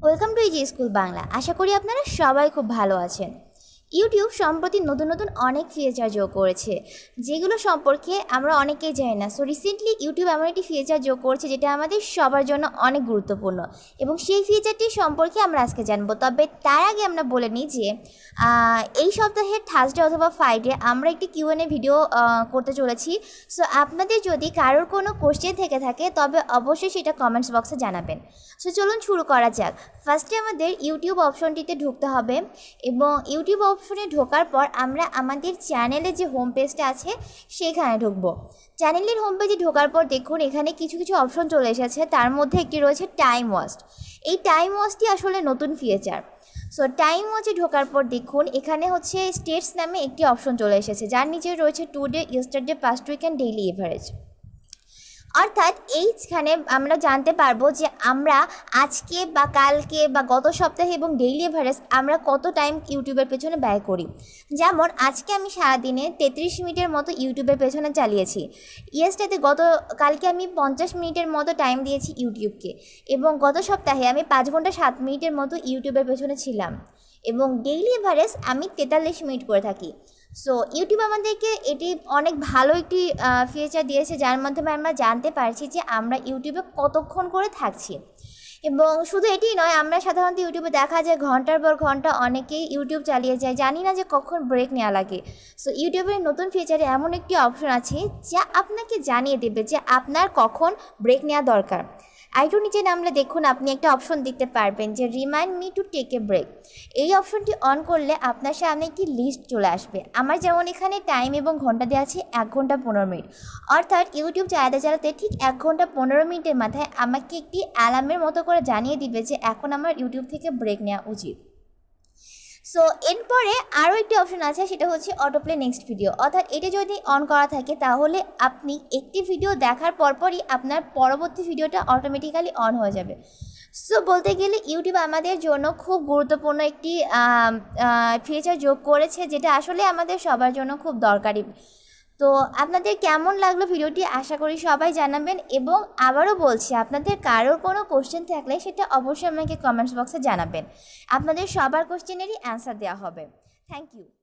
Welcome to easy school Bangla. আশা করি আপনারা সবাই খুব ভালো আছেন। ইউটিউব সম্প্রতি নতুন নতুন অনেক ফিচার যোগ করেছে, যেগুলো সম্পর্কে আমরা অনেকেই জানি না। সো রিসেন্টলি ইউটিউব এমন একটি ফিচার যোগ করেছে যেটা আমাদের সবার জন্য অনেক গুরুত্বপূর্ণ, এবং সেই ফিচারটি সম্পর্কে আমরা আজকে জানবো। তবে তার আগে আমরা বলে নিই যে এই সপ্তাহের থার্সডে অথবা ফ্রাইডে আমরা একটি কিউএনএ ভিডিও করতে চলেছি। সো আপনাদের যদি কারোর কোনো কোশ্চেন থেকে থাকে তবে অবশ্যই সেটা কমেন্টস বক্সে জানাবেন। সো চলুন শুরু করা যাক। ফার্স্টে আমাদের ইউটিউব অপশনটিতে ঢুকতে হবে, এবং ইউটিউব অপশনে ঢোকার পর আমরা আমাদের চ্যানেলে যে হোম পেজটা আছে সেখানে ঢুকবো। চ্যানেলের হোম পেজে ঢোকার পর দেখুন এখানে কিছু কিছু অপশন চলে এসেছে। তার মধ্যে একটি রয়েছে টাইম ওয়াস্ট। এই টাইম ওয়াস্টটি আসলে নতুন ফিচার। সো টাইম ওয়াচে ঢোকার পর দেখুন এখানে হচ্ছে স্টেটস নামে একটি অপশন চলে এসেছে, যার নিচে রয়েছে today, yesterday, past week and daily average. অর্থাৎ এইখানে আমরা জানতে পারবো যে আমরা আজকে বা কালকে বা গত সপ্তাহে এবং ডেইলি এভারেজ আমরা কত টাইম ইউটিউবের পেছনে ব্যয় করি। যেমন আজকে আমি সারাদিনে 33 মিনিটের মতো ইউটিউবের পেছনে চালিয়েছি। ইয়েস্টারডে কালকে আমি 50 মিনিটের মতো টাইম দিয়েছি ইউটিউবকে, এবং গত সপ্তাহে আমি 5 ঘন্টা 7 মিনিটের মতো ইউটিউবের পেছনে ছিলাম, এবং ডেইলি এভারেজ আমি 43 মিনিট করে থাকি। সো ইউটিউব আমাদেরকে এটি অনেক ভালো একটি ফিচার দিয়েছে, যার মাধ্যমে আমরা জানতে পারছি যে আমরা ইউটিউবে কতক্ষণ করে থাকছি। এবং শুধু এটিই নয়, আমরা সাধারণত ইউটিউবে দেখা যায় ঘন্টার পর ঘন্টা অনেকেই ইউটিউব চালিয়ে যায়, জানি না যে কখন ব্রেক নেওয়া লাগে। সো ইউটিউবের নতুন ফিচারে এমন একটি অপশন আছে যা আপনাকে জানিয়ে দেবে যে আপনার কখন ব্রেক নেওয়া দরকার। আইটু নিচে নামলে দেখুন আপনি একটা অপশন দেখতে পারবেন যে remind me to take a break. এই অপশনটি অন করলে আপনার সামনে একটি লিস্ট চলে আসবে। আমার যেমন এখানে টাইম এবং ঘন্টা দেওয়া আছে 1 ঘন্টা 15 মিনিট। অর্থাৎ ইউটিউব চালাতে চালাতে ঠিক 1 ঘন্টা 15 মিনিটের মাথায় আমাকে একটি অ্যালার্মের মতো করে জানিয়ে দিবে যে এখন আমার ইউটিউব থেকে ব্রেক নেওয়া উচিত। সো এরপরে আরও একটি অপশন আছে, সেটা হচ্ছে অটোপ্লে নেক্সট ভিডিও। অর্থাৎ এটি যদি অন করা থাকে তাহলে আপনি একটি ভিডিও দেখার পরপরই আপনার পরবর্তী ভিডিওটা অটোমেটিক্যালি অন হয়ে যাবে। সো বলতে গেলে ইউটিউব আমাদের জন্য খুব গুরুত্বপূর্ণ একটি ফিচার যোগ করেছে, যেটা আসলে আমাদের সবার জন্য খুব দরকারি। তো আপনাদের কেমন লাগলো ভিডিওটি আশা করি সবাই জানাবেন, এবং আবারও বলছি আপনাদের কারোর কোনো কোশ্চেন থাকলে সেটা অবশ্যই আমাকে কমেন্টস বক্সে জানাবেন। আপনাদের সবার কোশ্চেনেরই অ্যান্সার দেওয়া হবে। Thank you.